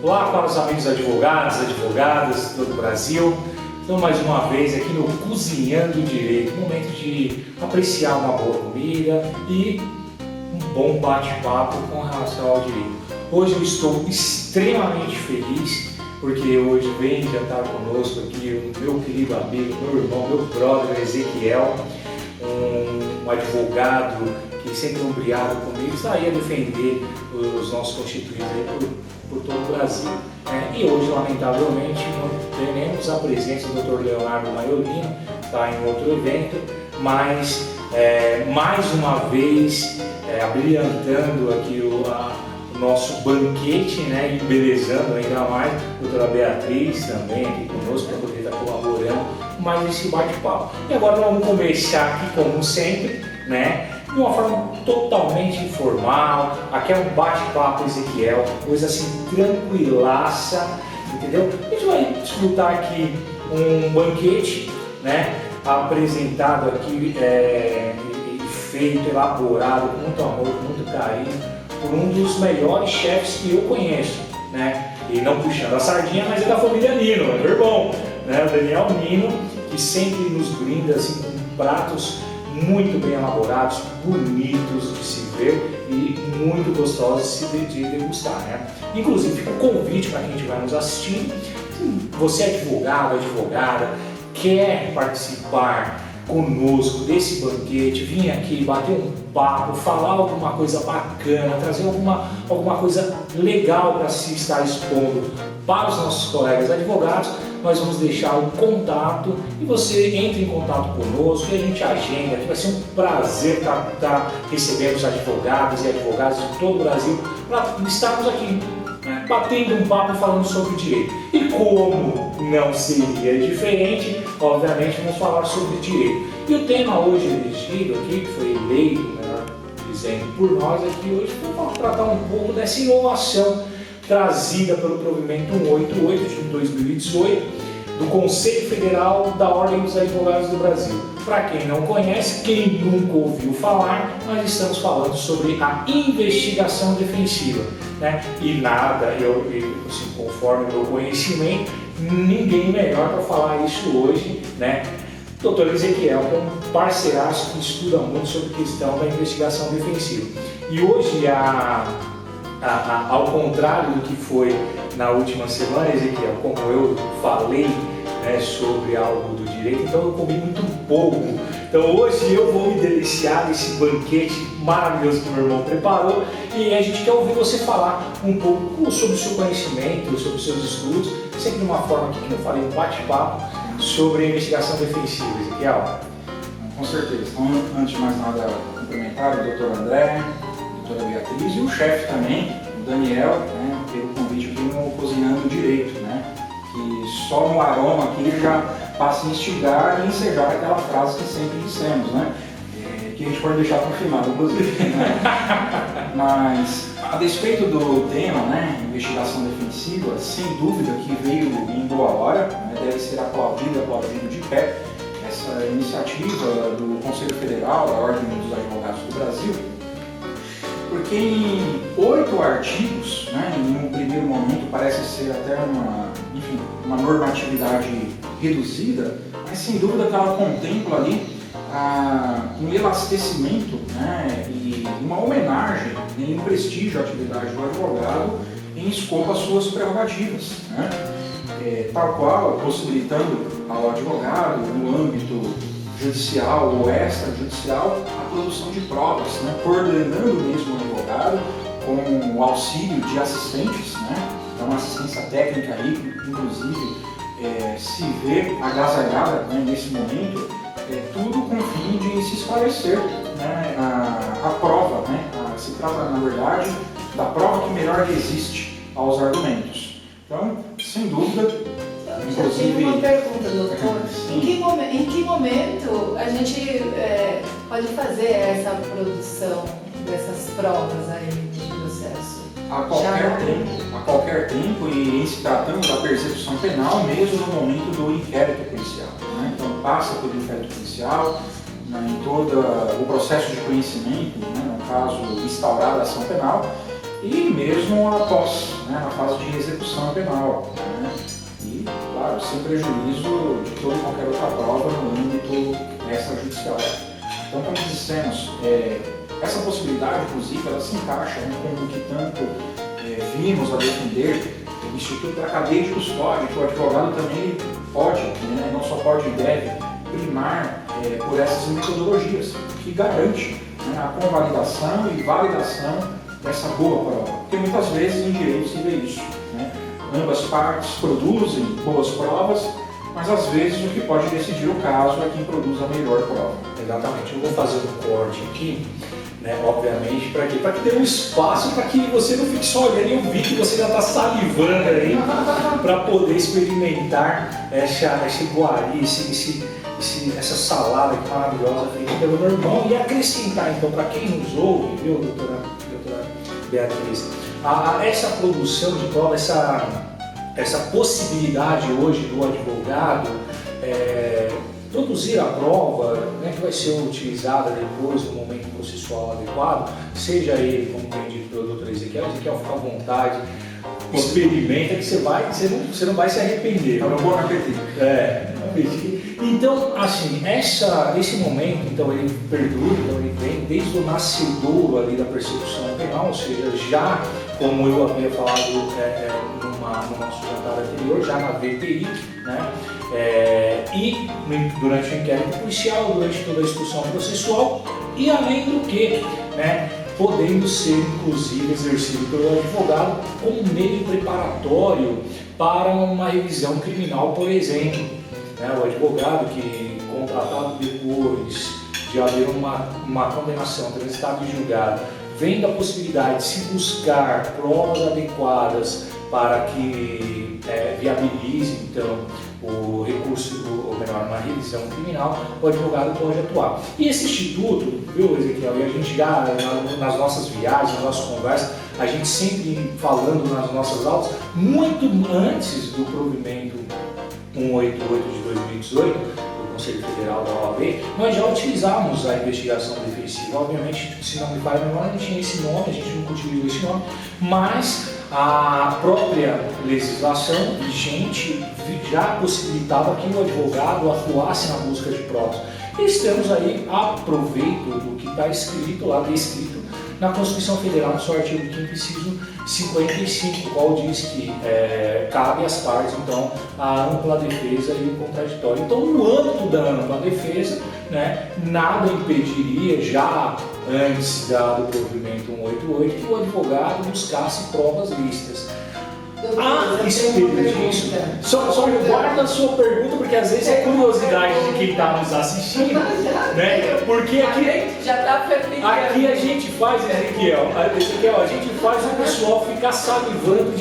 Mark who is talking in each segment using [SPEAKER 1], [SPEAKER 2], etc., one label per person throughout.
[SPEAKER 1] Olá para os amigos advogados, advogadas de todo o Brasil. Então, mais uma vez aqui no Cozinhando Direito, momento de apreciar uma boa comida e um bom bate-papo com relação ao direito. Hoje eu estou extremamente feliz porque hoje vem jantar conosco aqui o meu querido amigo, meu irmão, meu brother Ezequiel, um advogado que sempre obrigado comigo, está aí a defender os nossos constituintes aí por todo o Brasil. E hoje, lamentavelmente, não teremos a presença do Dr. Leonardo Maiolino, está em outro evento, mas mais uma vez abrilhantando aqui o nosso banquete, né, embelezando ainda mais a doutora Beatriz também aqui conosco, para poder estar colaborando com mais esse bate-papo. E agora vamos começar aqui, como sempre, né, de uma forma totalmente informal. Aqui é um bate-papo Ezequiel, coisa assim tranquilaça, entendeu? A gente vai desfrutar aqui um banquete, né, apresentado aqui e feito, elaborado com muito amor, com muito carinho, por um dos melhores chefes que eu conheço, né? E não puxando a sardinha, mas é da família Nino, é meu irmão, né? O Daniel Nino, que sempre nos brinda assim, com pratos muito bem elaborados, bonitos de se ver e muito gostosos de degustar, né? Inclusive, fica um convite para quem estiver nos assistindo. Você é advogado, advogada, quer participar conosco desse banquete, vir aqui bater um papo, falar alguma coisa bacana, trazer alguma coisa legal para se estar expondo para os nossos colegas advogados, nós vamos deixar o contato e você entra em contato conosco e a gente agenda. Vai ser um prazer estar recebendo os advogados e advogadas de todo o Brasil para estarmos aqui, né, batendo um papo e falando sobre o direito. E como não seria diferente, obviamente vamos falar sobre direito. E o tema hoje elegido aqui, que foi eleito, melhor dizendo, por nós aqui hoje, vamos tratar um pouco dessa inovação trazida pelo provimento 188 de 2018 do Conselho Federal da Ordem dos Advogados do Brasil. Para quem não conhece, quem nunca ouviu falar, nós estamos falando sobre a investigação defensiva, né? E nada, assim, conforme o meu conhecimento, ninguém melhor para falar isso hoje, né? Dr. Ezequiel, que é um parceiraço que estuda muito sobre a questão da investigação defensiva. E hoje, ao contrário do que foi na última semana, Ezequiel, como eu falei, né, sobre algo do direito, então eu comi muito pouco. Então hoje eu vou me deliciar desse banquete maravilhoso que meu irmão preparou e a gente quer ouvir você falar um pouco sobre o seu conhecimento, sobre os seus estudos, sempre de uma forma aqui que eu falei, um bate-papo sobre a investigação defensiva, Ezequiel.
[SPEAKER 2] Com certeza. Então, antes de mais nada, cumprimentar o Dr. André, a doutora Beatriz e o chefe também, o Daniel, né, pelo convite aqui no Cozinhando Direito, né, que só no aroma aqui já passa a instigar e ensejar aquela frase que sempre dissemos, né, que a gente pode deixar para o final, inclusive. Né? Mas, a despeito do tema, né, investigação defensiva, sem dúvida que veio em boa hora, né, deve ser aplaudido de pé, essa iniciativa do Conselho Federal da Ordem dos Advogados do Brasil, porque em 8 artigos, né, em um primeiro momento parece ser até uma normatividade reduzida, mas sem dúvida que ela contempla ali um elastecimento, né, e uma homenagem, né, e um prestígio à atividade do advogado em escopo às suas prerrogativas, né, tal qual possibilitando ao advogado, no âmbito judicial ou extrajudicial, a produção de provas, né, coordenando mesmo o advogado com o auxílio de assistentes, né, uma assistência técnica aí, inclusive se vê agasalhada, né, nesse momento, tudo com o fim de se esclarecer, né, a prova, né, se trata na verdade da prova que melhor resiste aos argumentos. Então, sem dúvida, inclusive...
[SPEAKER 3] Eu tenho uma pergunta, doutor. Em que momento a gente pode fazer essa produção dessas provas aí no processo?
[SPEAKER 2] A qualquer tempo e em se tratando da persecução penal, mesmo no momento do inquérito policial, né? Então passa pelo inquérito policial, né, em todo o processo de conhecimento, né, no caso instaurada a ação penal, e mesmo após, né, na fase de execução penal. Né? E, claro, sem prejuízo de toda e qualquer outra prova no âmbito extrajudicial. Então, como dissemos, essa possibilidade, inclusive, ela se encaixa, né, com o que tanto vimos a defender o Instituto da Cadeia de Custódia, que o advogado também pode, né, não só pode e deve, primar por essas metodologias, que garante, né, a convalidação e validação dessa boa prova. Porque muitas vezes em direito se vê isso. Né? Ambas partes produzem boas provas, mas às vezes o que pode decidir o caso é quem produz a melhor prova.
[SPEAKER 1] Exatamente. Eu vou fazer um corte aqui, né, obviamente, para quê? Para que dê um espaço para que você não fique só olhando. Eu vi que você já está salivando aí para poder experimentar esse iguari, essa salada que maravilhosa feita pelo meu irmão, e acrescentar então para quem nos ouve, viu, doutora Beatriz, essa produção de prova, essa possibilidade hoje do advogado produzir a prova, né, que vai ser utilizada depois no momento processual adequado, seja ele, como tem dito pelo doutor Ezequiel, fica à vontade, experimenta que você não vai se arrepender.
[SPEAKER 2] Tá bom apetite.
[SPEAKER 1] Então, assim, esse momento, então, ele perdura, então ele vem desde o nascedouro ali da persecução penal, ou seja, já, como eu havia falado no nosso jantar anterior, já na VTI, né? E durante o inquérito policial, durante toda a instrução processual, e além do que, né, podendo ser inclusive exercido pelo advogado como meio preparatório para uma revisão criminal, por exemplo. Né, o advogado que, contratado depois de haver uma condenação transitada em julgado, vendo a possibilidade de se buscar provas adequadas para que viabilize então o recurso, ou melhor, uma revisão criminal, o advogado pode atuar. E esse instituto, viu, Ezequiel, e a gente já nas nossas viagens, nas nossas conversas, a gente sempre falando nas nossas aulas, muito antes do provimento 188 de 2018, do Conselho Federal da OAB, nós já utilizávamos a investigação defensiva. Obviamente, se não me falha a memória, não tinha esse nome, a gente nunca utilizou esse nome, mas a própria legislação vigente já possibilitava que o advogado atuasse na busca de provas. E estamos aí a proveito do que está escrito lá, descrito na Constituição Federal, no seu artigo 5º, inciso 55, qual diz que cabe às partes, então, a ampla defesa e o contraditório. Então, no âmbito da ampla defesa, né, nada impediria, já antes do provimento 188, que o advogado buscasse provas lícitas. A respeito disso, só guarda a sua pergunta, porque às vezes é curiosidade de quem está nos assistindo, né? Porque aqui a gente faz, Ezequiel, a gente faz o pessoal ficar salivando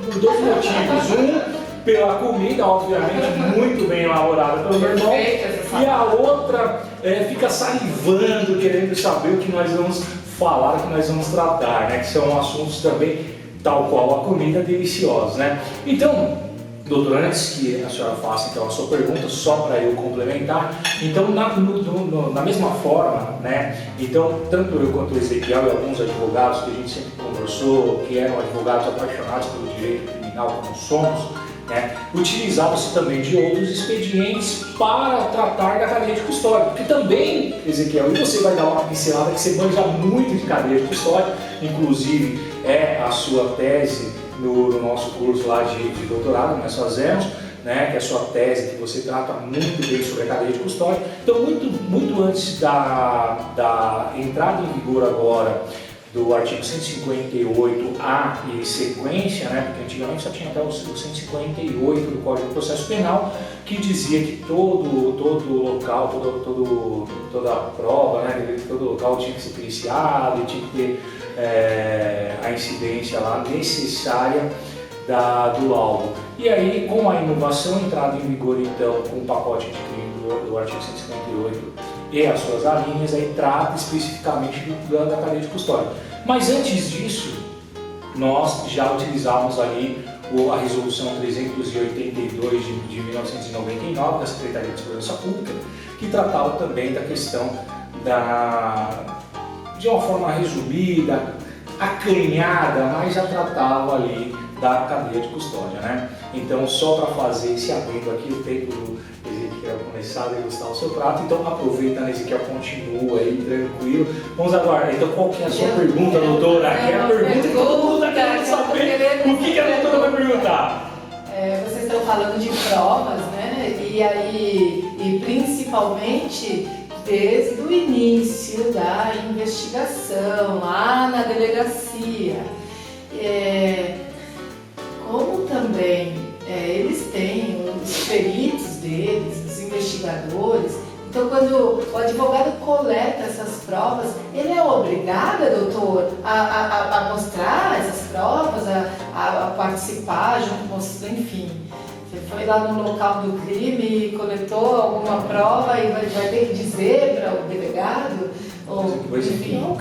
[SPEAKER 1] por dois motivos. Pela comida, obviamente, muito bem elaborada pelo meu irmão, e a outra fica salivando, querendo saber o que nós vamos falar, o que nós vamos tratar, né? Que são assuntos também, tal qual a comida, deliciosos, né? Então, doutor, antes que a senhora faça então a sua pergunta, só para eu complementar, então na mesma forma, né? Então, tanto eu quanto o Ezequiel e alguns advogados que a gente sempre conversou, que eram advogados apaixonados pelo direito criminal, como somos, né, utilizavam-se também de outros expedientes para tratar da cadeia de custódia, porque também, Ezequiel, e você vai dar uma pincelada que você manja muito de cadeia de custódia, inclusive a sua tese no nosso curso lá de doutorado que nós fazemos, né, que é a sua tese, que você trata muito bem sobre a cadeia de custódia. Então, muito antes da entrada em vigor agora do artigo 158A e sequência, né, porque antigamente só tinha até o 158 do Código de Processo Penal, que dizia que todo local, toda a prova, né, todo local tinha que ser periciado, tinha que ter a incidência lá necessária do laudo. E aí, com a inovação entrada em vigor, então, com o pacote de crime do artigo 158 e as suas alíneas, aí trata especificamente da cadeia de custódia. Mas antes disso, nós já utilizávamos ali a Resolução 382 de 1999 da Secretaria de Segurança Pública, que tratava também da questão de uma forma resumida, acanhada, mas já tratava ali da cadeia de custódia, né? Então, só para fazer esse adendo aqui, o tempo do Ezequiel começar a degustar o seu prato, então aproveita, né, Ezequiel, continua aí, tranquilo. Vamos aguardar. Então, qual que é a sua pergunta, doutora? Aqui é a pergunta que todo mundo está querendo saber. O que a doutora vai perguntar?
[SPEAKER 3] Vocês estão falando de provas, né? E principalmente desde o início da investigação, lá na delegacia. Como também eles têm os peritos deles, os investigadores, então quando o advogado coleta essas provas, ele é obrigado, doutor, a mostrar essas provas, a participar junto com os, enfim. Você foi lá no local do crime e coletou alguma prova e vai ter que dizer para o delegado? Ou, enfim,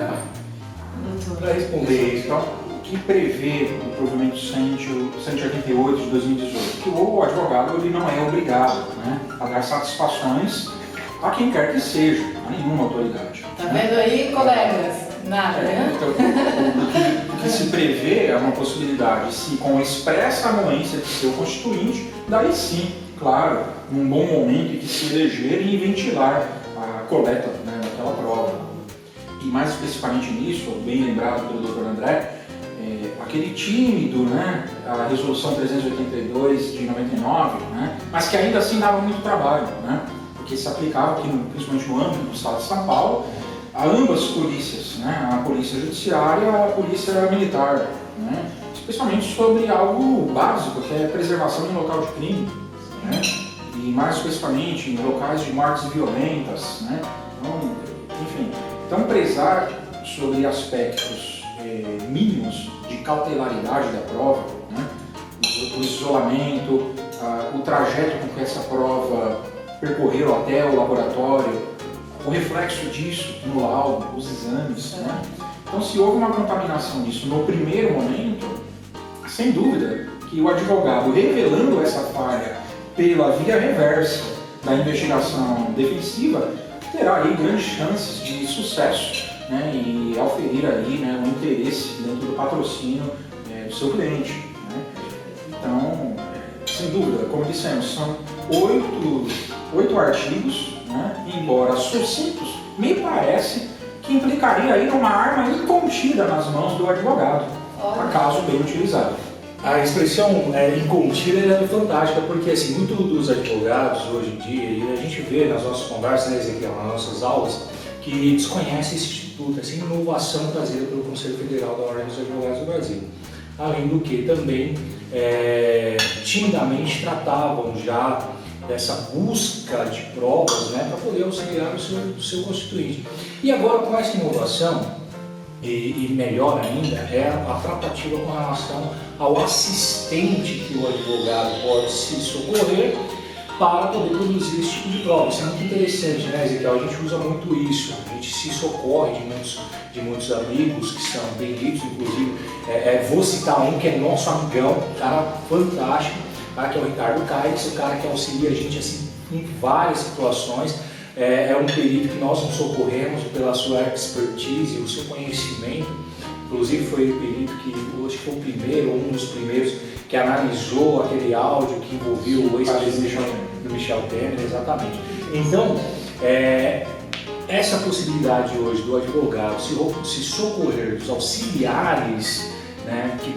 [SPEAKER 1] para responder isso,
[SPEAKER 2] então, o que prevê o provimento 188 de 2018? Que o advogado ele não é obrigado, né, a dar satisfações a quem quer que seja, a nenhuma autoridade.
[SPEAKER 3] Tá vendo aí, colegas? Nada, né?
[SPEAKER 2] Então, o que se prevê é uma possibilidade, se com expressa anuência de seu constituinte, daí sim, claro, num bom momento em que se eleger e ventilar a coleta, né, daquela prova. E mais especificamente nisso, bem lembrado pelo Dr. André, aquele tímido, né, a resolução 382 de 99, né, mas que ainda assim dava muito trabalho, né, porque se aplicava aqui, principalmente no âmbito do Estado de São Paulo, a ambas polícias, né, a polícia judiciária e a polícia militar, né, especialmente sobre algo básico, que é a preservação em local de crime, né, e mais especificamente em locais de mortes violentas, né, então, enfim, então prezar sobre aspectos mínimos de cautelaridade da prova, né, o isolamento, o trajeto com que essa prova percorreu até o laboratório, o reflexo disso no laudo, os exames, né? Então, se houve uma contaminação disso no primeiro momento, sem dúvida que o advogado, revelando essa falha pela via reversa da investigação defensiva, terá aí grandes chances de sucesso, né, e auferir aí, né, um interesse dentro do patrocínio do seu cliente, né? Então, sem dúvida, como dissemos, são 8 artigos, né, embora sucintos, me parece que implicaria aí numa arma incontida nas mãos do advogado, acaso bem utilizado.
[SPEAKER 1] A expressão incontida é fantástica, porque assim, muitos dos advogados hoje em dia, e a gente vê nas nossas conversas, né, Ezequiel, nas nossas aulas, que desconhecem esse instituto, essa inovação trazida pelo Conselho Federal da Ordem dos Advogados do Brasil. Além do que também timidamente tratavam já dessa busca de provas, né, para poder auxiliar o seu constituinte. E agora, com essa inovação, e melhor ainda, é a tratativa com relação ao assistente que o advogado pode se socorrer para poder produzir esse tipo de prova. Isso é muito interessante, né, Ezequiel? A gente usa muito isso, a gente se socorre de muitos amigos que são benditos, inclusive, vou citar um que é nosso amigão, um cara fantástico, que é o Ricardo Caix, o cara que auxilia a gente assim, em várias situações. É um perito que nós nos socorremos pela sua expertise, o seu conhecimento. Inclusive foi o perito que, acho que foi o primeiro, ou um dos primeiros, que analisou aquele áudio que envolvia o ex-presidente do Michel Temer, exatamente. Então, essa possibilidade hoje do advogado se socorrer dos auxiliares, né, que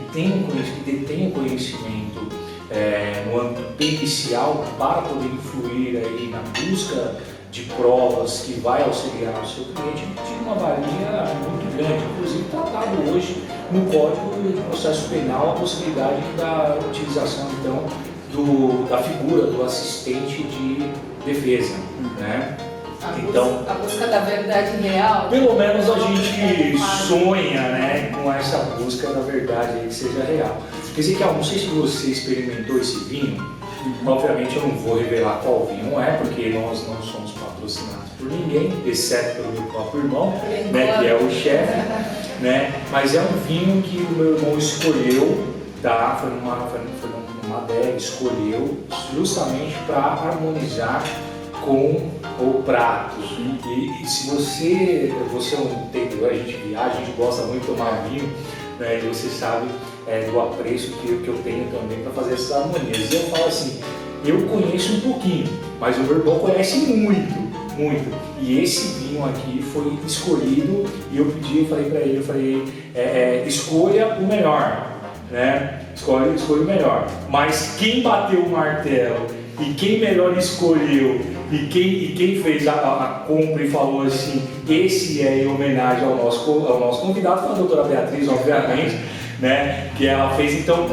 [SPEAKER 1] detêm conhecimento no âmbito pericial para poder influir aí na busca de provas que vai auxiliar o seu cliente, tinha uma valia muito grande, inclusive tratado hoje no Código de Processo Penal a possibilidade da utilização então da figura do assistente de defesa, né? Então,
[SPEAKER 3] a busca da verdade real.
[SPEAKER 1] Pelo menos a gente sonha, né, com essa busca da verdade que seja real. Ezequiel, não sei se você experimentou esse vinho. Obviamente eu não vou revelar qual vinho é, porque nós não somos patrocinados por ninguém, exceto pelo meu próprio irmão, né, que é o chefe, né? Mas é um vinho que o meu irmão escolheu, tá? Foi numa adega, escolheu justamente para harmonizar com o prato. E se você é um entendedor a gente viaja, a gente gosta muito de tomar vinho, né? E você sabe do apreço que eu tenho também para fazer essas harmonias. E eu falo assim, eu conheço um pouquinho, mas o meu irmão conhece muito, muito. E esse vinho aqui foi escolhido e eu falei para ele, escolha o melhor, né? Escolhe o melhor. Mas quem bateu o martelo e quem melhor escolheu e quem fez a compra e falou assim, esse é em homenagem ao nosso convidado, foi a doutora Beatriz, obviamente, né? Que ela fez. Então,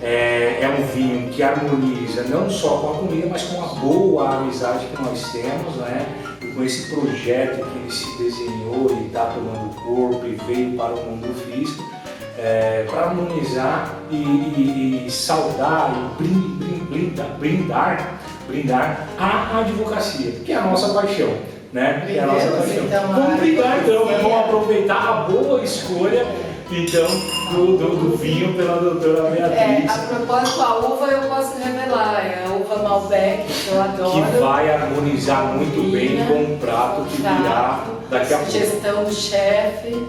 [SPEAKER 1] é um vinho que harmoniza não só com a comida, mas com a boa amizade que nós temos, né? E com esse projeto que ele se desenhou, ele está tomando corpo e veio para o mundo físico, para harmonizar e saudar e brindar a advocacia, que é a nossa paixão, né? Que é a nossa paixão.
[SPEAKER 3] Então,
[SPEAKER 1] Vamos brindar então, vamos aproveitar a boa escolha então do vinho pela doutora Beatriz.
[SPEAKER 3] A propósito, a uva eu posso revelar, é a uva Malbec, que eu adoro.
[SPEAKER 1] Que vai harmonizar muito bem com o prato que virá daqui a pouco.
[SPEAKER 3] Sugestão do chefe,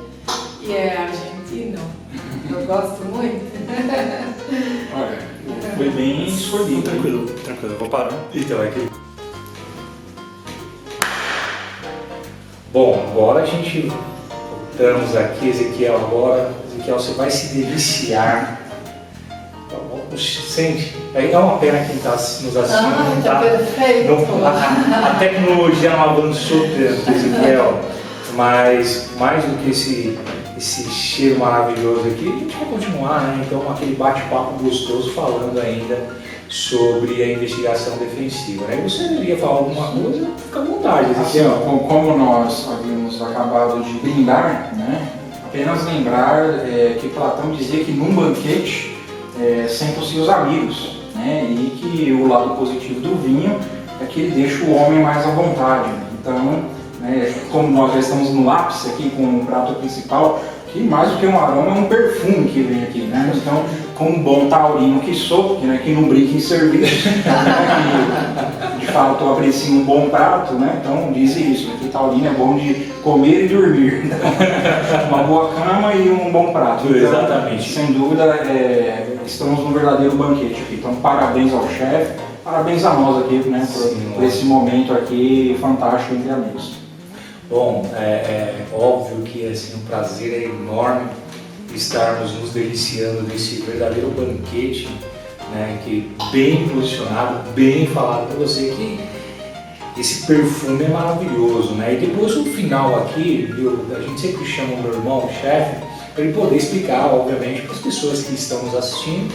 [SPEAKER 3] e é argentino. Eu gosto muito.
[SPEAKER 2] Olha, foi bem escolhido.
[SPEAKER 4] Tranquilo, eu vou parar.
[SPEAKER 1] Então, é que... Bom, agora a gente voltamos aqui, Ezequiel, Ezequiel, você vai se deliciar. Sente, é uma pena quem está nos assistindo.
[SPEAKER 3] Tá perfeito.
[SPEAKER 1] A tecnologia não avançou tanto, Ezequiel, mas mais do que esse cheiro maravilhoso aqui, a gente vai continuar, né? Então, aquele bate-papo gostoso falando ainda sobre a investigação defensiva, né? Você iria falar alguma coisa? Fica à vontade, Ezequiel.
[SPEAKER 2] Assim, como nós havíamos acabado de brindar, né? Apenas lembrar que Platão dizia que num banquete sentam-se os amigos, né? E que o lado positivo do vinho é que ele deixa o homem mais à vontade. Então, como nós já estamos no ápice aqui com o prato principal, que mais do que um aroma é um perfume que vem aqui, né? Então, como um bom taurino que sou, que não brinca em serviço, que de fato eu aprecio um bom prato, né? Então dizem isso, que taurino é bom de comer e dormir. Então, uma boa cama e um bom prato. Então,
[SPEAKER 1] exatamente.
[SPEAKER 2] Sem dúvida, estamos num verdadeiro banquete aqui. Então, parabéns ao chefe, parabéns a nós aqui, né? Por esse momento aqui fantástico entre amigos.
[SPEAKER 1] Bom, é óbvio que assim, o prazer é enorme estarmos nos deliciando desse verdadeiro banquete, né, que bem posicionado, bem falado para você, que esse perfume é maravilhoso, né? E depois no final aqui, a gente sempre chama o meu irmão, o chefe, para ele poder explicar, obviamente, para as pessoas que estão nos assistindo,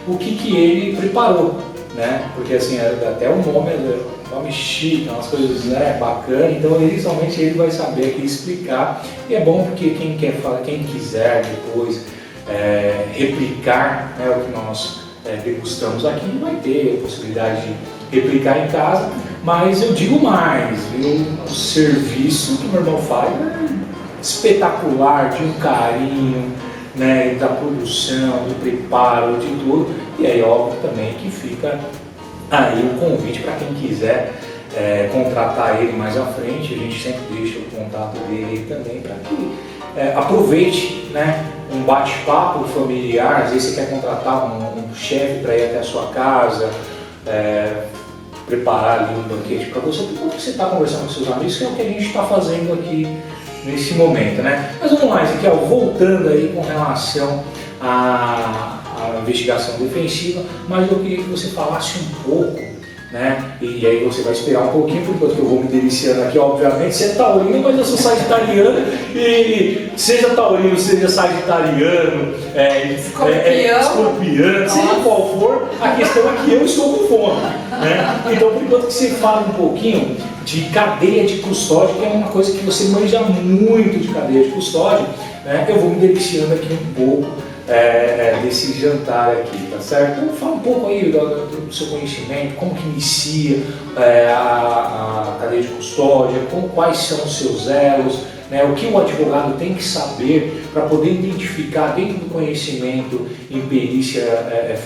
[SPEAKER 1] o que ele preparou, né? Porque assim, até o nome chique, umas coisas, né, bacanas, então somente ele vai saber aqui explicar, e é bom porque quem quiser depois replicar, né, o que nós degustamos aqui, vai ter a possibilidade de replicar em casa, mas eu digo mais, viu? O serviço que o meu irmão faz é espetacular, de um carinho, né, da produção, do preparo, de tudo, e aí óbvio também que fica aí o convite para quem quiser contratar ele mais à frente, a gente sempre deixa o contato dele também para que aproveite, né, um bate-papo familiar. Às vezes você quer contratar um chefe para ir até a sua casa, preparar ali um banquete para você, enquanto você está conversando com seus amigos, que é o que a gente está fazendo aqui nesse momento, né? Mas vamos lá, Ezequiel, voltando aí com relação à investigação defensiva, mas eu queria que você falasse um pouco, né? E aí você vai esperar um pouquinho, porque eu vou me deliciando aqui, obviamente. Você é taurino, mas eu sou sagitariano, e seja taurino, seja sagitariano, escorpiano, seja qual for, a questão é que eu estou com fome, né? Então, por enquanto que você fala um pouquinho de cadeia de custódia, que é uma coisa que você manja muito de cadeia de custódia, né? Eu vou me deliciando aqui um pouco desse jantar aqui, tá certo? Então fala um pouco aí do seu conhecimento, como que inicia a cadeia de custódia, quais são os seus elos, né? O que o advogado tem que saber para poder identificar dentro do conhecimento em perícia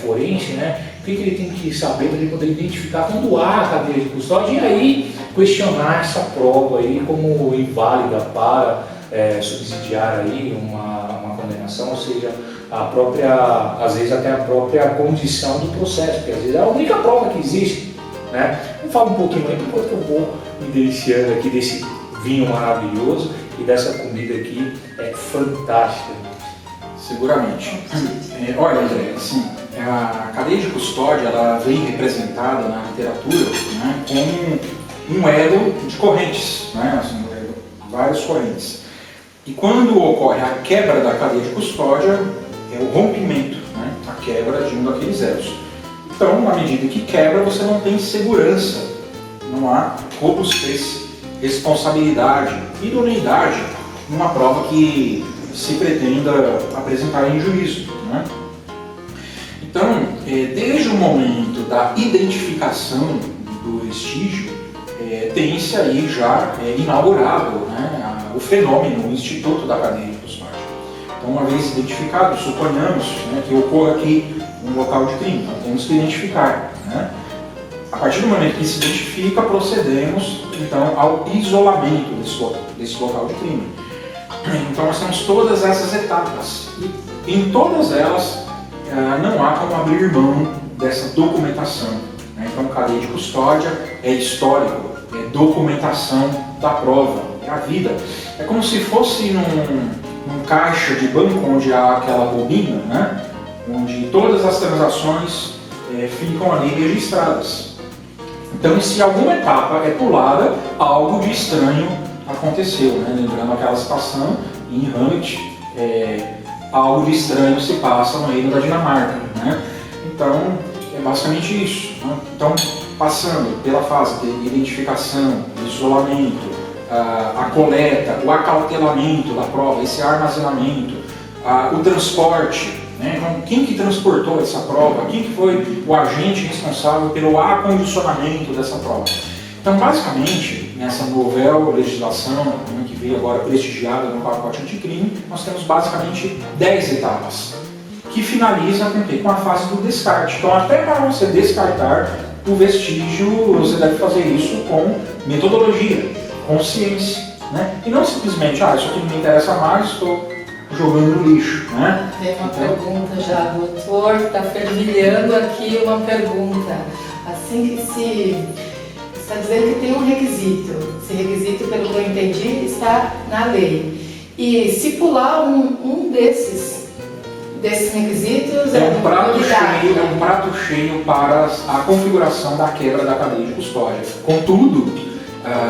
[SPEAKER 1] forense, né? O que ele tem que saber para ele poder identificar quando há cadeia de custódia e aí questionar essa prova aí como inválida para subsidiar aí uma condenação, ou seja, às vezes até a própria condição do processo, porque às vezes é a única prova que existe, né? Vamos falar um pouquinho aí, enquanto eu vou me deliciando aqui desse vinho maravilhoso e dessa comida aqui fantástica.
[SPEAKER 2] Seguramente. Olha, André, assim, a cadeia de custódia ela vem representada na literatura, né, como um elo de correntes, né, assim, várias correntes. E quando ocorre a quebra da cadeia de custódia, é o rompimento, né, a quebra de um daqueles elos. Então, na medida que quebra, você não tem segurança, não há robustez, responsabilidade, idoneidade numa prova que se pretenda apresentar em juízo, né? Então, desde o momento da identificação do vestígio, tem-se aí já inaugurado, né, o fenômeno, o instituto da cadeia de custódia. Então, uma vez identificado, suponhamos, né, que ocorra aqui um local de crime, então temos que identificar, né? A partir do momento que se identifica, procedemos então ao isolamento desse local de crime. Então nós temos todas essas etapas e em todas elas não há como abrir mão dessa documentação, né? Então cadeia de custódia é histórico, é documentação da prova, é a vida. É como se fosse num caixa de banco onde há aquela bobina, né? Onde todas as transações ficam ali registradas. Então, se alguma etapa é pulada, algo de estranho aconteceu, né? Lembrando aquela citação em Hamlet, algo de estranho se passa no reino da Dinamarca, né? Então, é basicamente isso, né? Então, passando pela fase de identificação, isolamento, a coleta, o acautelamento da prova, esse armazenamento, o transporte, né? Então, quem que transportou essa prova? Quem que foi o agente responsável pelo acondicionamento dessa prova? Então, basicamente, nessa novel legislação, né, que veio agora prestigiada no pacote anticrime, nós temos basicamente 10 etapas, que finaliza com a fase do descarte. Então, até para você descartar o vestígio, você deve fazer isso com metodologia, com ciência, né? E não simplesmente, isso aqui não me interessa mais, estou jogando no lixo, né?
[SPEAKER 3] Tem uma pergunta já, doutor, está fervilhando aqui uma pergunta. Assim que se está dizendo que tem um requisito, esse requisito, pelo que eu entendi, está na lei. E se pular um desses requisitos,
[SPEAKER 2] é um prato cheio para a configuração da quebra da cadeia de custódia. Contudo,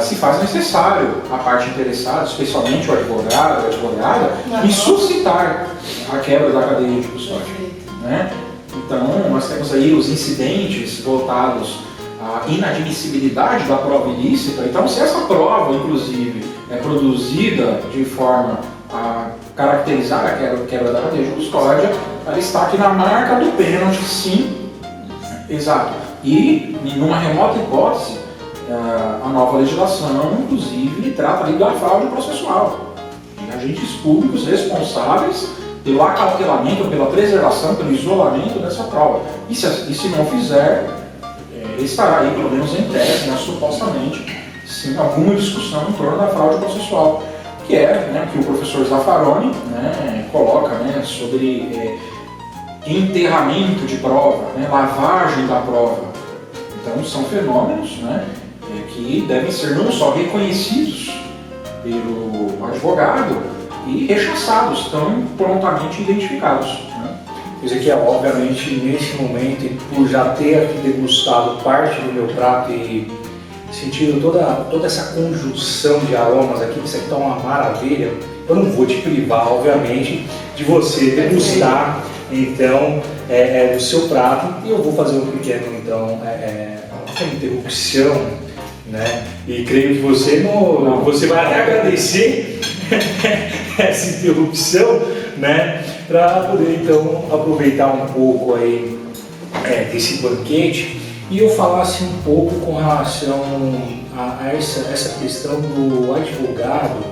[SPEAKER 2] se faz necessário a parte interessada, especialmente o advogado, a advogada, em suscitar a quebra da cadeia de custódia, né? Então, nós temos aí os incidentes voltados à inadmissibilidade da prova ilícita. Então, se essa prova, inclusive, é produzida de forma a caracterizar a quebra da cadeia de custódia, ela está aqui na marca do pênalti, sim, exato. E, numa remota hipótese, a nova legislação, inclusive, trata ali da fraude processual. De agentes públicos responsáveis pelo acautelamento, pela preservação, pelo isolamento dessa prova. E se não fizer, estará aí, pelo menos em tese, né, supostamente, sim, alguma discussão em torno da fraude processual, que é, né, que o professor Zaffaroni, né, coloca, né, sobre enterramento de prova, né, lavagem da prova. Então, são fenômenos, né, que devem ser não só reconhecidos pelo advogado e rechaçados, tão prontamente identificados, né?
[SPEAKER 1] Ezequiel, obviamente, nesse momento, e por já ter aqui degustado parte do meu prato e sentido toda essa conjunção de aromas aqui, isso aqui está uma maravilha, eu não vou te privar, obviamente, de você degustar, então, do seu prato, e eu vou fazer um pequeno, então, uma interrupção, né? E creio que você vai até agradecer essa interrupção, né? Para poder então aproveitar um pouco aí desse banquete e eu falasse um pouco com relação a essa questão do advogado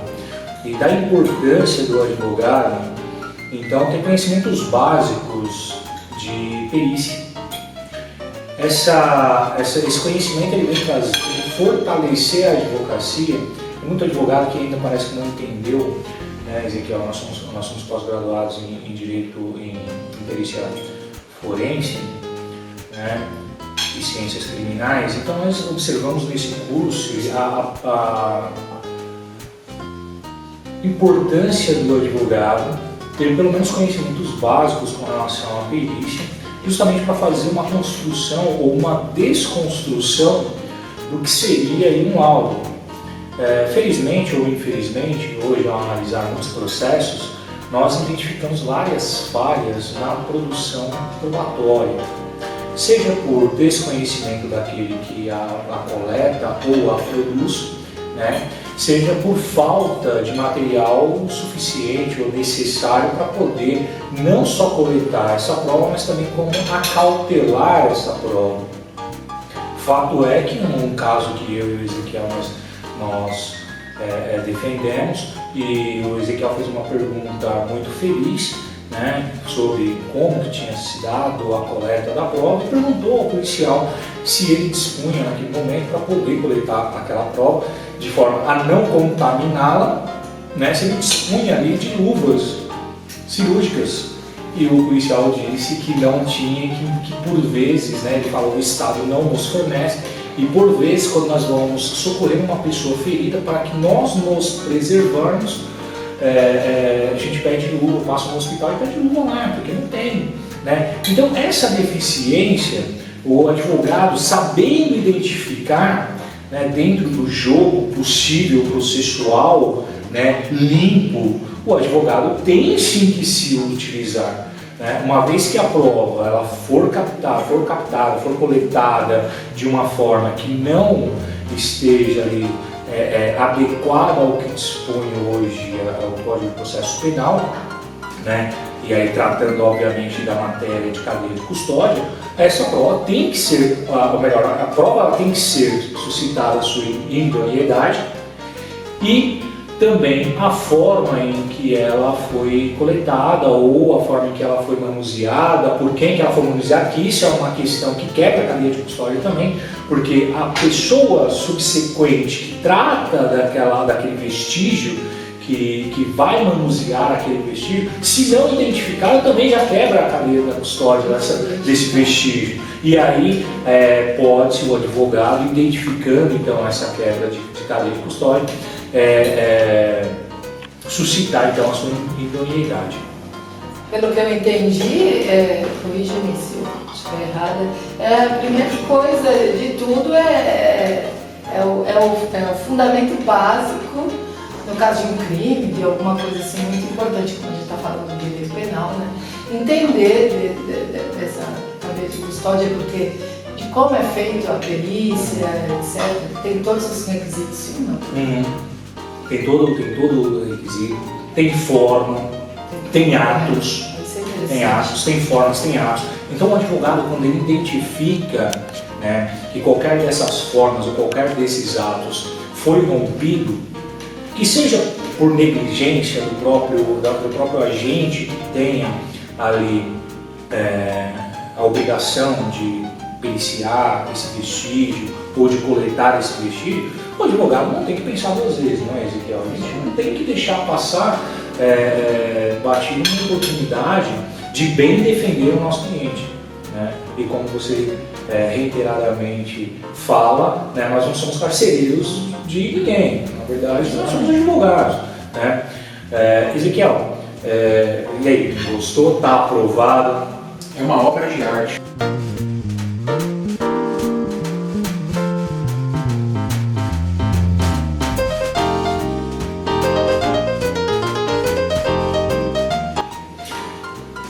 [SPEAKER 1] e da importância do advogado. Então, tem conhecimentos básicos de perícia. Esse conhecimento ele vem fortalecer a advocacia Tem muito advogado que ainda parece que não entendeu, né, Ezequiel, nós somos pós-graduados em Direito em Perícia Forense, né, e Ciências Criminais, então nós observamos nesse curso a importância do advogado ter pelo menos conhecimentos básicos com relação à perícia, justamente para fazer uma construção ou uma desconstrução do que seria aí um laudo. Felizmente ou infelizmente, hoje ao analisar muitos processos, nós identificamos várias falhas na produção probatória, seja por desconhecimento daquele que a coleta ou a produz, né? Seja por falta de material suficiente ou necessário para poder não só coletar essa prova, mas também como acautelar essa prova. Fato é que num caso que eu e o Ezequiel nós defendemos, e o Ezequiel fez uma pergunta muito feliz, né, sobre como que tinha se dado a coleta da prova, e perguntou ao policial se ele dispunha naquele momento para poder coletar aquela prova de forma a não contaminá-la, né, se ele dispunha ali de luvas cirúrgicas. E o policial disse que não tinha, que por vezes, né, ele falou, o Estado não nos fornece, e por vezes quando nós vamos socorrer uma pessoa ferida, para que nós nos preservarmos, a gente pede luva, passa no hospital e pede luva lá, porque não tem, né? Então essa deficiência, o advogado sabendo identificar, né, dentro do jogo possível processual, né, limpo, o advogado tem sim que se utilizar, né? Uma vez que a prova ela for captada, for coletada de uma forma que não esteja ali adequada ao que dispõe hoje o Código de Processo Penal, né? E aí tratando obviamente da matéria de cadeia de custódia, essa prova tem que ser, ou melhor, a prova ela tem que ser suscitada a sua idoneidade e também a forma em que ela foi coletada ou a forma em que ela foi manuseada, por quem que ela foi manuseada, que isso é uma questão que quebra a cadeia de custódia também, porque a pessoa subsequente que trata daquele vestígio, que vai manusear aquele vestígio, se não identificado também já quebra a cadeia da custódia desse vestígio. E aí pode-se o advogado, identificando então essa quebra de cadeia de custódia, suscitar então a sua idoneidade.
[SPEAKER 3] Pelo que eu entendi, corrija-me se eu estiver errada, a primeira coisa de tudo é o fundamento básico, no caso de um crime, de alguma coisa assim muito importante, quando a gente está falando de direito penal, né? Entender dessa cadeia de custódia, porque de como é feito a perícia, etc. Tem todos os requisitos, sim, não?
[SPEAKER 1] Tem todo o requisito, tem forma, tem atos, tem formas, tem atos. Então o advogado, quando ele identifica, né, que qualquer dessas formas ou qualquer desses atos foi rompido, que seja por negligência do próprio agente que tenha ali a obrigação de periciar esse vestígio ou de coletar esse vestígio, o advogado não tem que pensar duas vezes, não é, Ezequiel? A gente não tem que deixar passar batido uma oportunidade de bem defender o nosso cliente, né? E como você reiteradamente fala, né, nós não somos carcereiros de ninguém, na verdade nós somos advogados, né? Ezequiel, e aí, gostou? Está aprovado?
[SPEAKER 2] É uma obra de arte.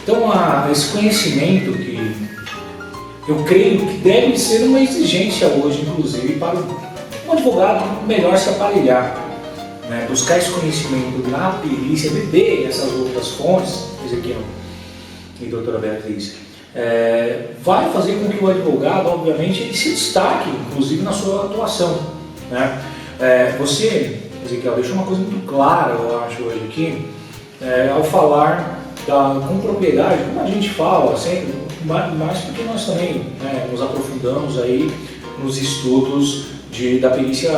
[SPEAKER 1] Então, esse conhecimento que eu creio que deve ser uma exigência hoje, inclusive, para um advogado melhor se aparelhar, né? Buscar esse conhecimento na perícia, beber essas outras fontes, Ezequiel e doutora Beatriz, vai fazer com que o advogado, obviamente, ele se destaque, inclusive, na sua atuação, né? Você, Ezequiel, deixou uma coisa muito clara, eu acho, hoje aqui, ao falar com propriedade, como a gente fala sempre, mas porque nós também, né, nos aprofundamos aí nos estudos da perícia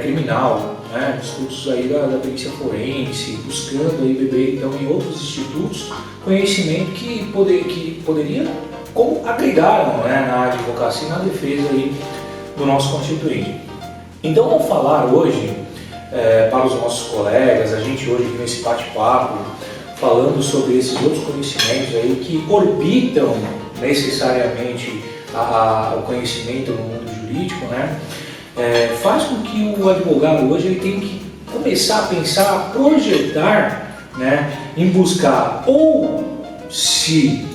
[SPEAKER 1] criminal, né, dos cursos aí da perícia forense, buscando aí beber então em outros institutos conhecimento que poderia como agregaram, né, na advocacia e na defesa aí do nosso constituinte. Então vamos falar hoje para os nossos colegas, a gente hoje aqui nesse bate-papo, falando sobre esses outros conhecimentos aí que orbitam necessariamente o conhecimento no mundo jurídico, né? Faz com que o advogado hoje ele tenha que começar a pensar, a projetar, né, em buscar ou se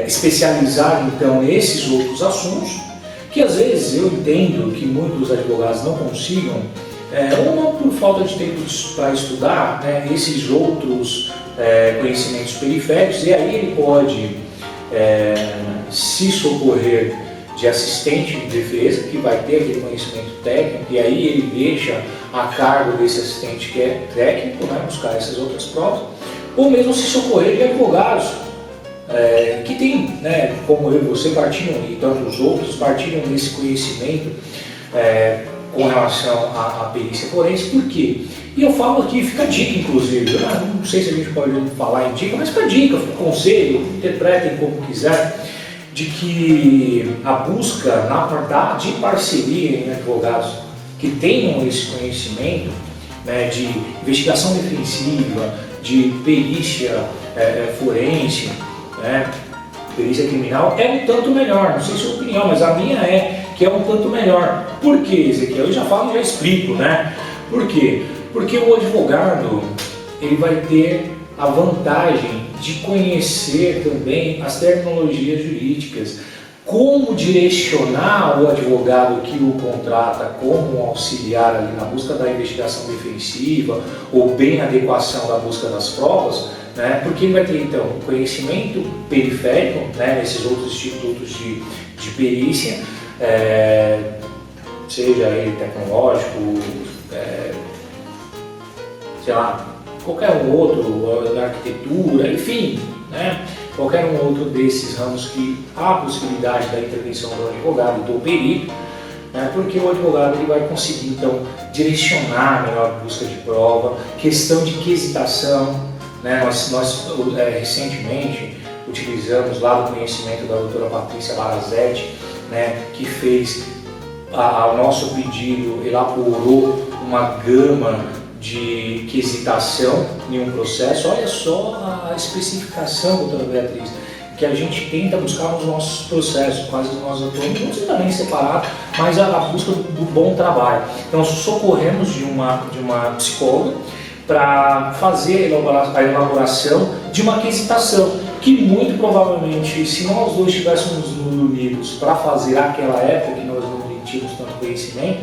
[SPEAKER 1] especializar então nesses outros assuntos, que às vezes eu entendo que muitos advogados não consigam, ou não por falta de tempo para estudar, né, esses outros conhecimentos periféricos, e aí ele pode se socorrer de assistente de defesa, que vai ter aquele conhecimento técnico, e aí ele deixa a cargo desse assistente que é técnico, né, buscar essas outras provas, ou mesmo se socorrer de advogados que tem, né, como eu e você partilham, e tantos outros partilham desse conhecimento com relação à perícia forense. Por quê? E eu falo aqui, fica a dica inclusive, não sei se a gente pode falar em dica, mas fica a dica, fica o conselho, interpretem como quiser, de que a busca de parceria em advogados que tenham esse conhecimento, né, de investigação defensiva, de perícia forense, né, perícia criminal, é um tanto melhor. Não sei se é a sua opinião, mas a minha é que é um tanto melhor. Por quê, Ezequiel? Eu já falo e já explico, né? Por quê? Porque o advogado ele vai ter a vantagem de conhecer também as terminologias jurídicas, como direcionar o advogado que o contrata como um auxiliar ali na busca da investigação defensiva ou bem na adequação da busca das provas, né? Porque ele vai ter então conhecimento periférico, né, nesses outros institutos de perícia, seja ele tecnológico, sei lá, qualquer um outro, da arquitetura, enfim, né? Qualquer um outro desses ramos que há a possibilidade da intervenção do advogado e do perito, né? Porque o advogado ele vai conseguir então direcionar melhor a busca de prova, questão de quesitação, né? Nós recentemente utilizamos lá o conhecimento da doutora Patrícia Barazetti, né, que fez ao nosso pedido, elaborou uma gama de quesitação em um processo. Olha só a especificação, doutora Beatriz, que a gente tenta buscar nos nossos processos, quase nós atuamos juntos e também separados, mas a busca do bom trabalho. Então socorremos de uma psicóloga para fazer a elaboração de uma quesitação, que muito provavelmente, se nós dois estivéssemos unidos para fazer aquela época que nós não tínhamos tanto conhecimento,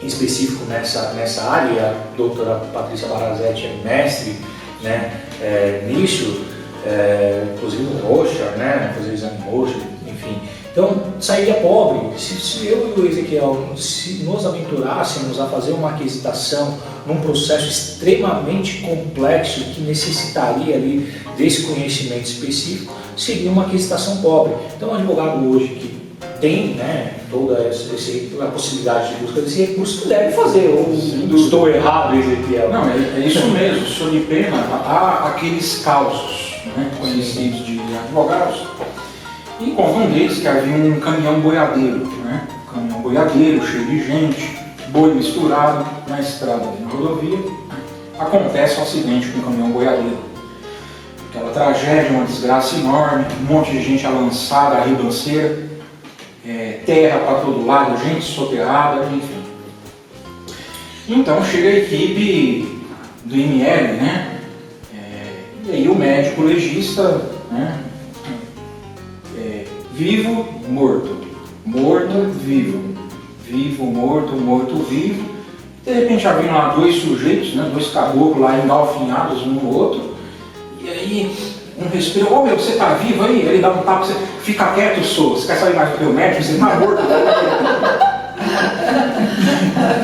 [SPEAKER 1] em específico nessa área, a doutora Patrícia Barazetti é mestre, né, nisso, inclusive no Rocha, né, fazer exame Rocha, enfim. Então, sairia pobre. Se eu e o Ezequiel se nos aventurássemos a fazer uma aquisitação num processo extremamente complexo que necessitaria ali desse conhecimento específico, seria uma aquisitação pobre. Então, o advogado hoje que tem, né, toda a possibilidade de busca desse recurso, deve fazer. Ou estou errado, Ezequiel?
[SPEAKER 2] Não, é isso mesmo. Sob pena, há aqueles causos, né, conhecidos de advogados, e conta um deles que havia um caminhão boiadeiro, né, caminhão boiadeiro cheio de gente, boi misturado na estrada, na rodovia. Acontece um acidente com o caminhão boiadeiro. Aquela tragédia, uma desgraça enorme, um monte de gente alançada, a ribanceira, terra para todo lado, gente soterrada, enfim. Então chega a equipe do IML, né? E aí o médico legista, né? Vivo, morto, morto, vivo, vivo, morto, morto, vivo. De repente já viram lá dois sujeitos, né? Dois caboclos lá engalfinhados um no outro. E aí um respira, ô meu, você tá vivo aí? Ele dá um tapa, você fica quieto, sou. Você quer saber mais do que o médico? Você tá morto.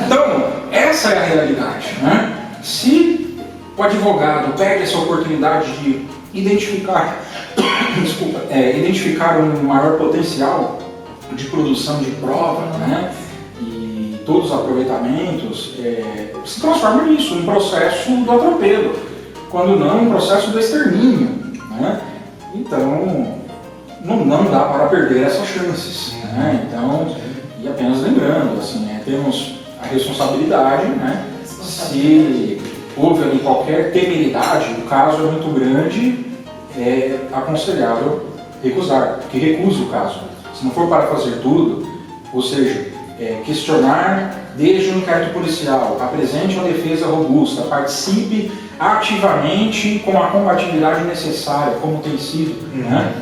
[SPEAKER 2] Então, essa é a realidade, né? Se o advogado perde essa oportunidade de identificar, identificar um maior potencial de produção de prova, né? E todos os aproveitamentos se transforma nisso, um processo do atropelo, quando não um processo do extermínio, né? Então, não dá para perder essas chances, né? Então, e apenas lembrando, assim, temos a responsabilidade, né? Se houve ali qualquer temeridade, o caso é muito grande, é aconselhável recusar, que recuse o caso. Se não for para fazer tudo, ou seja, questionar desde o inquérito policial, apresente uma defesa robusta, participe ativamente com a combatividade necessária, como tem sido, né?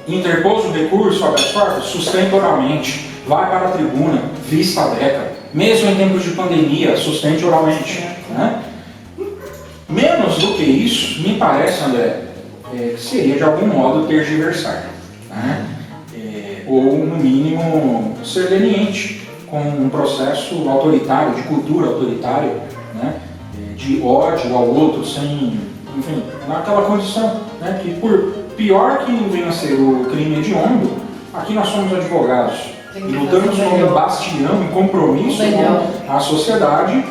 [SPEAKER 2] Interpôs o recurso, habeas corpus, sustenta oralmente, vai para a tribuna, vista a DECA, mesmo em tempos de pandemia, sustente oralmente, né? Menos do que isso, me parece, André, que seria de algum modo tergiversar, né? Ou no mínimo ser leniente com um processo autoritário, de cultura autoritária, né? De ódio ao outro, sem, enfim, naquela condição, né? Que por pior que venha a ser o crime hediondo, aqui nós somos advogados e lutamos como um bastião em compromisso com a sociedade,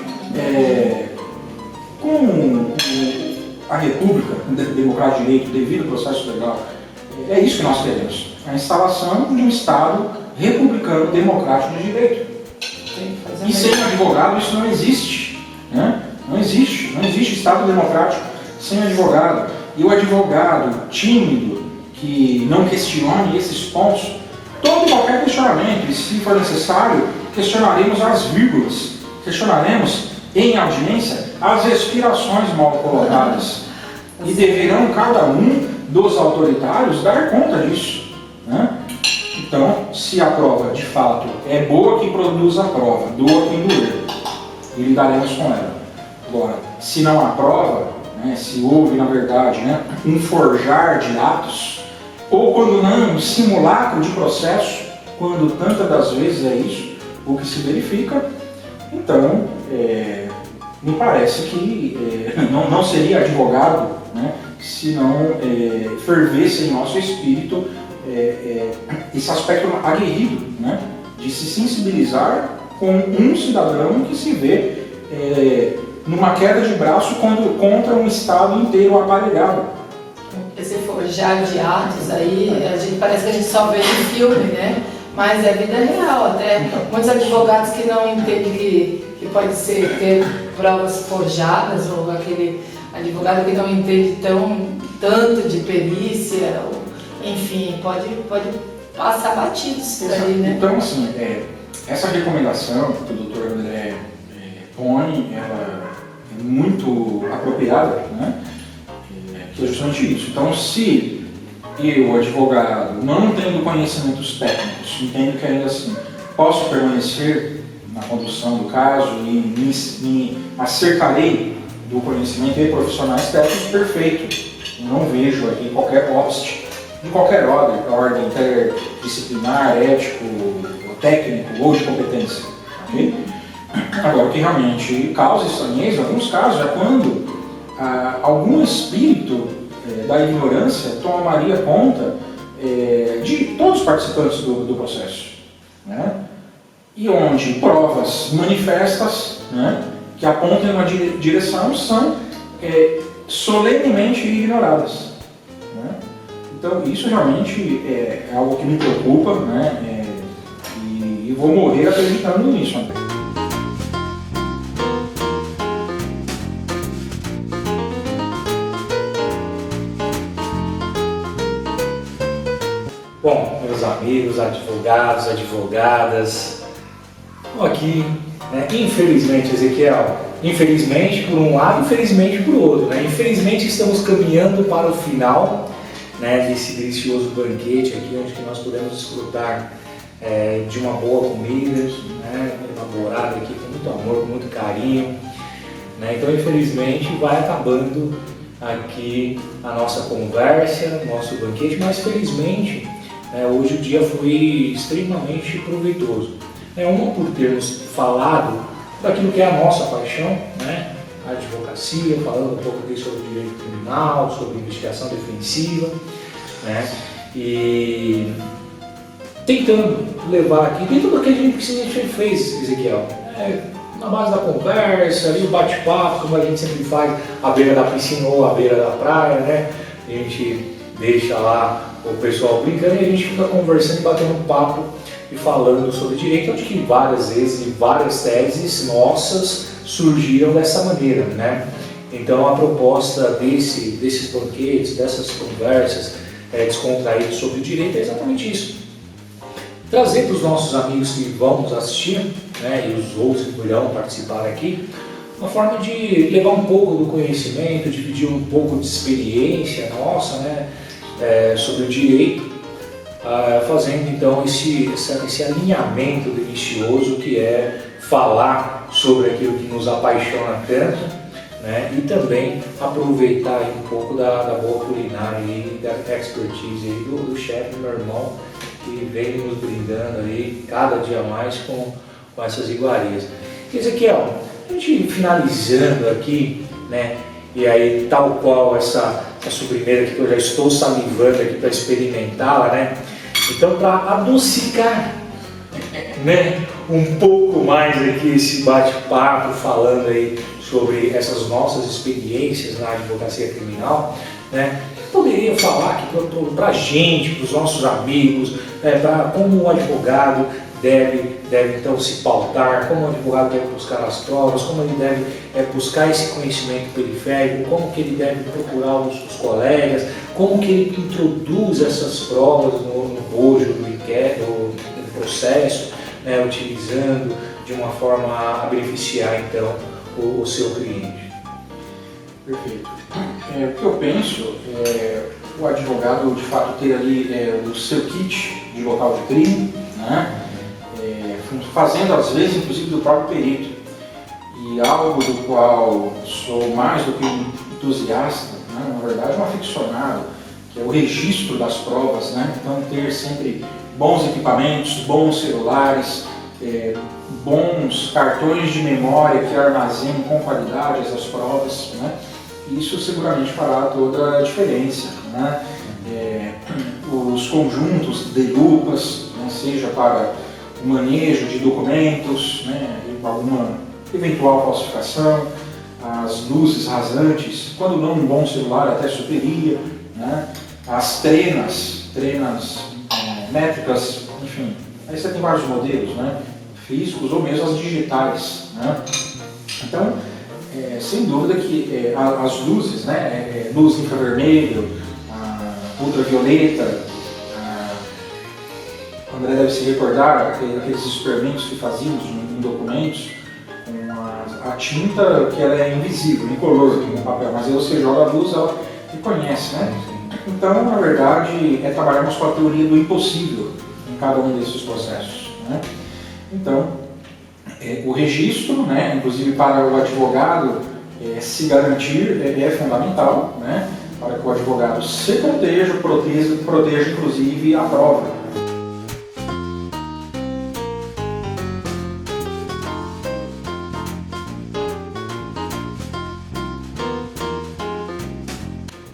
[SPEAKER 2] com a República Democrática de Direito, devido ao processo legal. É isso que nós queremos, a instalação de um Estado republicano democrático de direito. E sem advogado isso não existe, né? Não existe Estado democrático sem advogado. E o advogado tímido, que não questione esses pontos, todo e qualquer questionamento, e se for necessário, questionaremos as vírgulas, questionaremos em audiência as respirações mal colocadas. E deverão cada um dos autoritários dar conta disso, né? Então, se a prova de fato é boa, que produza a prova, doa quem doer, e lidaremos com ela. Agora, se não há prova, né, se houve, na verdade, né, um forjar de atos, ou quando não, um simulacro de processo, quando tantas das vezes é isso o que se verifica, então, me parece que não seria advogado, né, se não fervesse em nosso espírito esse aspecto aguerrido, né, de se sensibilizar com um cidadão que se vê numa queda de braço contra um Estado inteiro aparelhado.
[SPEAKER 3] Esse forjar de atos aí, parece que a gente só vê em filme, né? Mas é vida real. Até muitos advogados que não entendem que pode ser ter provas forjadas, ou aquele advogado que não entende tanto de perícia, ou, enfim, pode passar batido isso daí, né?
[SPEAKER 2] Então, assim, essa recomendação que o doutor André põe, ela é muito apropriada, né? Que é justamente isso. Então, se eu, advogado, não tendo conhecimentos técnicos, entendo que ainda assim posso permanecer na condução do caso e me acercarei do conhecimento de profissionais técnicos, perfeito. Eu não vejo aqui qualquer obstáculo de qualquer ordem interdisciplinar, ético, técnico ou de competência. Okay? Agora, o que realmente causa estranheza, em alguns casos, é quando algum espírito da ignorância tomaria conta de todos os participantes do processo, né? E onde provas manifestas, né, que apontem uma direção são solenemente ignoradas, né? Então isso realmente é algo que me preocupa, né? E vou morrer acreditando nisso.
[SPEAKER 1] Bom, meus amigos, advogados, advogadas, estou aqui, né? Infelizmente, Ezequiel, infelizmente por um lado, infelizmente por outro, né? Infelizmente estamos caminhando para o final, né, desse delicioso banquete aqui, onde nós podemos desfrutar de uma boa comida, né, elaborada aqui com muito amor, com muito carinho, né? Então, infelizmente, vai acabando aqui a nossa conversa, nosso banquete, mas felizmente hoje o dia foi extremamente proveitoso. Uma por termos falado daquilo que é a nossa paixão, né? A advocacia, falando um pouco aqui sobre o direito criminal, sobre investigação defensiva, né? E tentando levar aqui, dentro do que a gente fez, Ezequiel, na base da conversa, ali o bate-papo, como a gente sempre faz, à beira da piscina ou à beira da praia, né? A gente deixa lá o pessoal brincando e a gente fica conversando e batendo um papo e falando sobre direito, onde que várias vezes e várias teses nossas surgiram dessa maneira, né? Então a proposta desses banquetes, dessas conversas descontraídas sobre o direito é exatamente isso. Trazer para os nossos amigos que vão nos assistir, né, e os outros que irão participar aqui, uma forma de levar um pouco do conhecimento, dividir um pouco de experiência nossa, né, sobre o direito, fazendo então esse alinhamento delicioso que é falar sobre aquilo que nos apaixona tanto, né, e também aproveitar aí um pouco da boa culinária e da expertise aí do chefe, meu irmão, que vem nos brindando aí cada dia mais com essas iguarias. Ezequiel, a gente finalizando aqui, né, e aí tal qual essa sobremesa que eu já estou salivando aqui para experimentá-la, né, então para adocicar, né, um pouco mais aqui esse bate-papo falando aí sobre essas nossas experiências na advocacia criminal, né, poderia falar aqui para a gente, para os nossos amigos, para como o advogado deve então se pautar, como o advogado deve buscar as provas, como ele deve buscar esse conhecimento periférico, como que ele deve procurar os colegas, como que ele introduz essas provas no bojo do processo, né, utilizando de uma forma a beneficiar então o seu cliente.
[SPEAKER 2] Perfeito. O que eu penso o advogado de fato ter ali o seu kit de local de crime, né? Fazendo às vezes inclusive do próprio perito, e algo do qual sou mais do que um entusiasta, né? Na verdade um aficionado, que é o registro das provas, né? Então ter sempre bons equipamentos, bons celulares, bons cartões de memória que armazenem com qualidade essas provas, né? Isso seguramente fará toda a diferença, né? Os conjuntos de lupas, né? Seja para o manejo de documentos, né? Alguma eventual falsificação, as luzes rasantes, quando não um bom celular até superia, né? As trenas métricas, enfim, aí você tem vários modelos, né? Físicos ou mesmo as digitais, né? Então, sem dúvida que as luzes, né, luz infravermelho, ultravioleta, André deve se recordar aqueles experimentos que fazíamos em documentos com a tinta que ela é invisível, incolor no papel, mas aí você joga a luz, ela reconhece, né? Então, na verdade, trabalharmos com a teoria do impossível em cada um desses processos, né? Então, o registro, né, inclusive para o advogado se garantir, é fundamental, né, para que o advogado se proteja inclusive a prova.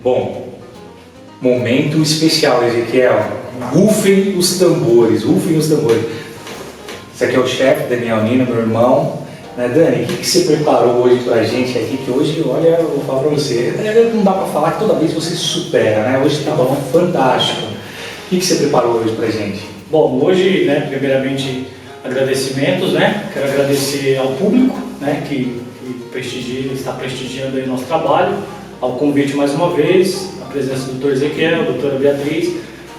[SPEAKER 1] Bom, momento especial, Ezequiel. Rufem os tambores, rufem os tambores. Esse aqui é o chefe, Daniel Nino, meu irmão. Né, Dani, o que você preparou hoje pra gente aqui? Que hoje, olha, eu vou falar pra você, não dá pra falar que toda vez você se supera, né? Hoje estava fantástico. O que você preparou hoje pra gente?
[SPEAKER 4] Bom, hoje, né, primeiramente, agradecimentos, né? Quero agradecer ao público, né, que está prestigiando aí nosso trabalho, ao convite mais uma vez, a presença do Dr. Ezequiel, a doutora Beatriz,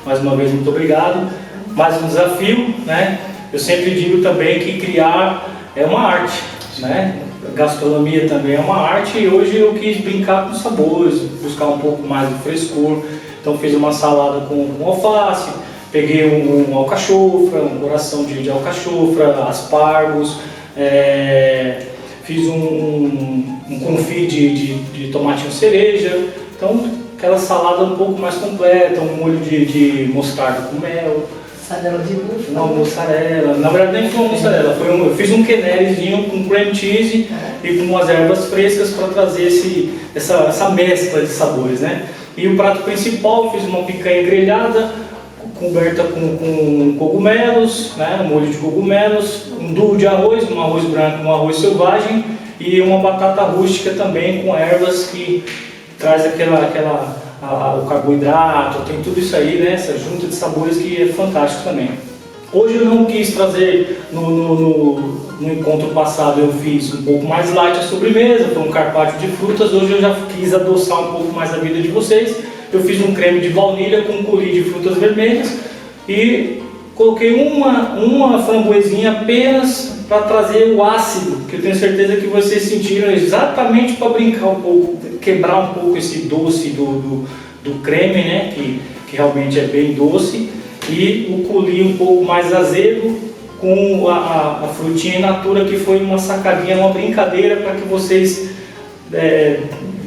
[SPEAKER 4] mais uma vez, muito obrigado. Mais um desafio, né? Eu sempre digo também que criar é uma arte, né? Gastronomia também é uma arte e hoje eu quis brincar com os sabores, buscar um pouco mais de frescor. Então fiz uma salada com alface, peguei um alcachofra, um coração de alcachofra, aspargos, fiz um confit de tomatinho cereja. Então aquela salada um pouco mais completa, um molho de mostarda com mel.
[SPEAKER 3] Mussarela de búfala.
[SPEAKER 4] Não, mussarela. Na verdade nem foi uma mussarela, eu fiz um quenellezinho com cream cheese e com umas ervas frescas para trazer essa mescla de sabores, né? E o prato principal, fiz uma picanha grelhada coberta com cogumelos, né, um molho de cogumelos, um duo de arroz, um arroz branco, um arroz selvagem e uma batata rústica também com ervas que traz o carboidrato, tem tudo isso aí, né, essa junta de sabores que é fantástico também. Hoje eu não quis trazer, no encontro passado eu fiz um pouco mais light a sobremesa, foi um carpaccio de frutas, hoje eu já quis adoçar um pouco mais a vida de vocês. Eu fiz um creme de baunilha com coulis de frutas vermelhas e coloquei uma framboesinha apenas para trazer o ácido, que eu tenho certeza que vocês sentiram exatamente para brincar um pouco, quebrar um pouco esse doce do creme, né, que realmente é bem doce, e o coulis um pouco mais azedo com a frutinha in natura, que foi uma sacadinha, uma brincadeira para que vocês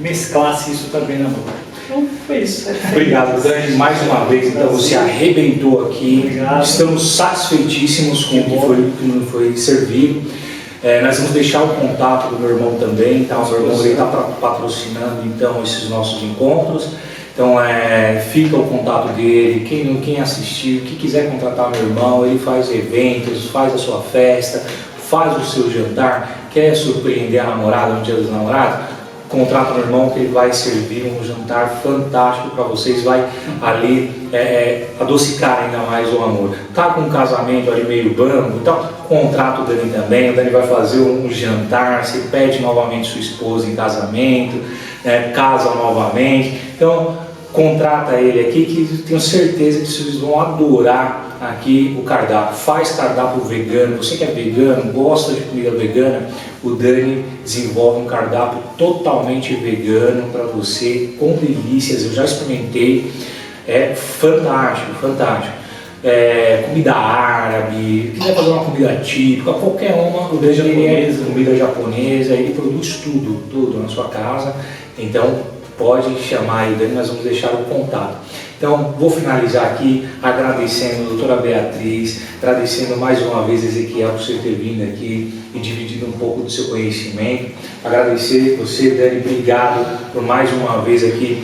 [SPEAKER 4] mesclassem isso também na boca. Então foi isso.
[SPEAKER 1] Obrigado, Dani, mais uma vez. Então você arrebentou aqui.
[SPEAKER 4] Obrigado.
[SPEAKER 1] Estamos satisfeitíssimos com o que foi servido. Nós vamos deixar o contato do meu irmão também, tá? O meu irmão está patrocinando então esses nossos encontros. Então fica o contato dele, quem assistir, que quiser contratar meu irmão, ele faz eventos, faz a sua festa, faz o seu jantar, quer surpreender a namorada no dia dos namorados, contrata meu irmão que ele vai servir um jantar fantástico para vocês, vai ali adocicar ainda mais o amor. Tá com um casamento ali meio bambo, então contrata o Dani também, o Dani vai fazer um jantar, você pede novamente sua esposa em casamento, casa novamente, então contrata ele aqui que tenho certeza que vocês vão adorar aqui o cardápio. Faz cardápio vegano, você que é vegano, gosta de comida vegana, o Dani desenvolve um cardápio totalmente vegano para você, com delícias, eu já experimentei, é fantástico, fantástico. Comida árabe, quiser fazer uma comida típica, qualquer uma, o Dani comida japonesa, ele produz tudo na sua casa, então pode chamar aí, Dani, nós vamos deixar o contato. Então, vou finalizar aqui agradecendo a doutora Beatriz, agradecendo mais uma vez Ezequiel por você ter vindo aqui e dividido um pouco do seu conhecimento. Agradecer você, Dani, obrigado por mais uma vez aqui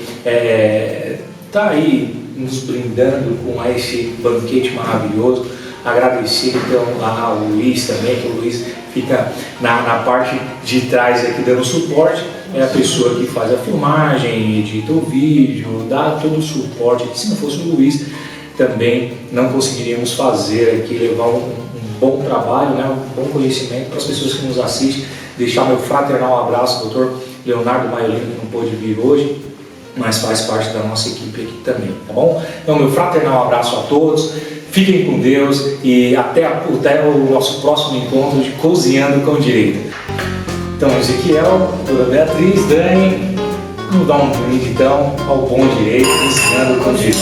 [SPEAKER 1] tá aí nos brindando com esse banquete maravilhoso. Agradecer então ao Luiz também, que o Luiz fica na parte de trás aqui dando suporte. É a pessoa que faz a filmagem, edita o vídeo, dá todo o suporte. Se não fosse o Luiz, também não conseguiríamos fazer aqui, levar um bom trabalho, né, um bom conhecimento para as pessoas que nos assistem. Deixar meu fraternal abraço, doutor Leonardo Maiolino, que não pôde vir hoje, mas faz parte da nossa equipe aqui também, tá bom? Então, meu fraternal abraço a todos, fiquem com Deus e até o nosso próximo encontro de Cozinhando com Direito. Então, Ezequiel, doutora Beatriz, Dani, vamos dar um brinde então ao bom direito, ensinando com direito.